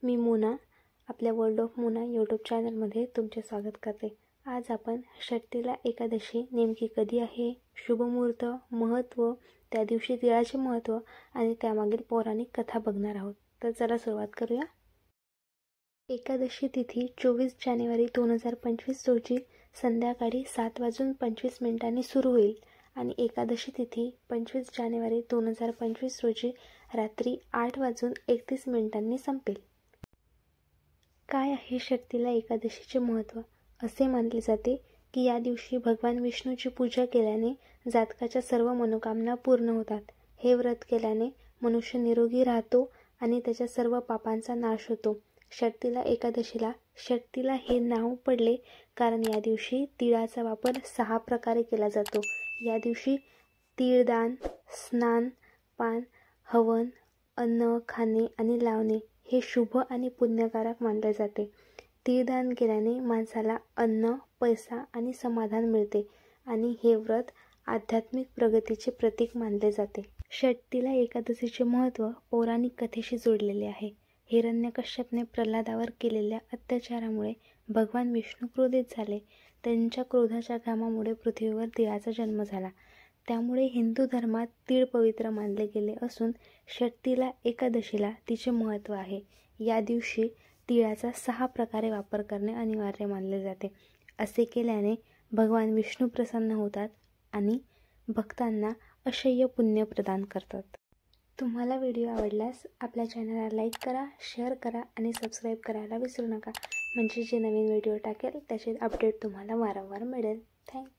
मी मोना आपल्या world of Mona YouTube चॅनलमध्ये तुमचे स्वागत करते। आज आपण षष्ठीला एकादशी नेमकी कधी आहे, शुभ मुहूर्त, महत्त्व, त्या दिवशी तिळाचे महत्त्व आणि त्यामागील पौराणिक कथा बघणार आहोत। तर चला सुरुवात करूया। एकादशी तिथी 24 जानेवारी 2025 रोजी संध्याकाळी 7:25 सुरू होईल आणि एकादशी तिथी 25 जानेवारी 2025 रोजी रात्री 8:31 संपेल। काय आहे षष्ठीला एकादशीचे महत्त्व? असे मानले जाते की या दिवशी भगवान विष्णूची पूजा केल्याने जातकाच्या सर्व मनोकामना पूर्ण होतात। हे व्रत केल्याने मनुष्य निरोगी राहतो आणि त्याच्या सर्व पापांचा नाश होतो। षष्ठीला एकादशीला षष्ठीला हे नाव पडले कारण या दिवशी तिळाचा वापर 6 प्रकारे केला जातो। या दिवशी तिळदान, स्नान, पान, हवन, अन्न खाणे आणि लावणे हे शुभ आणि पुण्यकारक मानले जाते। तिळदान केल्याने माणसाला अन्न, पैसा आणि समाधान मिळते आणि हे व्रत आध्यात्मिक प्रगतीचे प्रतीक मानले जाते। षष्ठीला एकादशीचे महत्त्व पौराणिक कथेशी जोडलेले आहे। हिरण्यकश्यपने प्रल्हादावर केलेल्या अत्याचारामुळे भगवान विष्णू क्रोधित झाले। त्यांच्या क्रोधाच्या घामामुळे पृथ्वीवर तिळाचा जन्म झाला। त्यामुळे हिंदू धर्मात तीळ पवित्र मानले गेले असून षष्ठीला एकादशीला तिचे महत्त्व आहे। या दिवशी तिळाचा 6 प्रकारे वापर करणे अनिवार्य मानले जाते। असे केल्याने भगवान विष्णू प्रसन्न होतात आणि भक्तांना अक्षय्य पुण्य प्रदान करतात। तुम्हाला व्हिडिओ आवडल्यास आपल्या चॅनलला लाईक करा, शेअर करा आणि सबस्क्राईब करायला विसरू नका, म्हणजे जे नवीन व्हिडिओ टाकेल त्याचे अपडेट तुम्हाला वारंवार मिळेल। थँक्यू।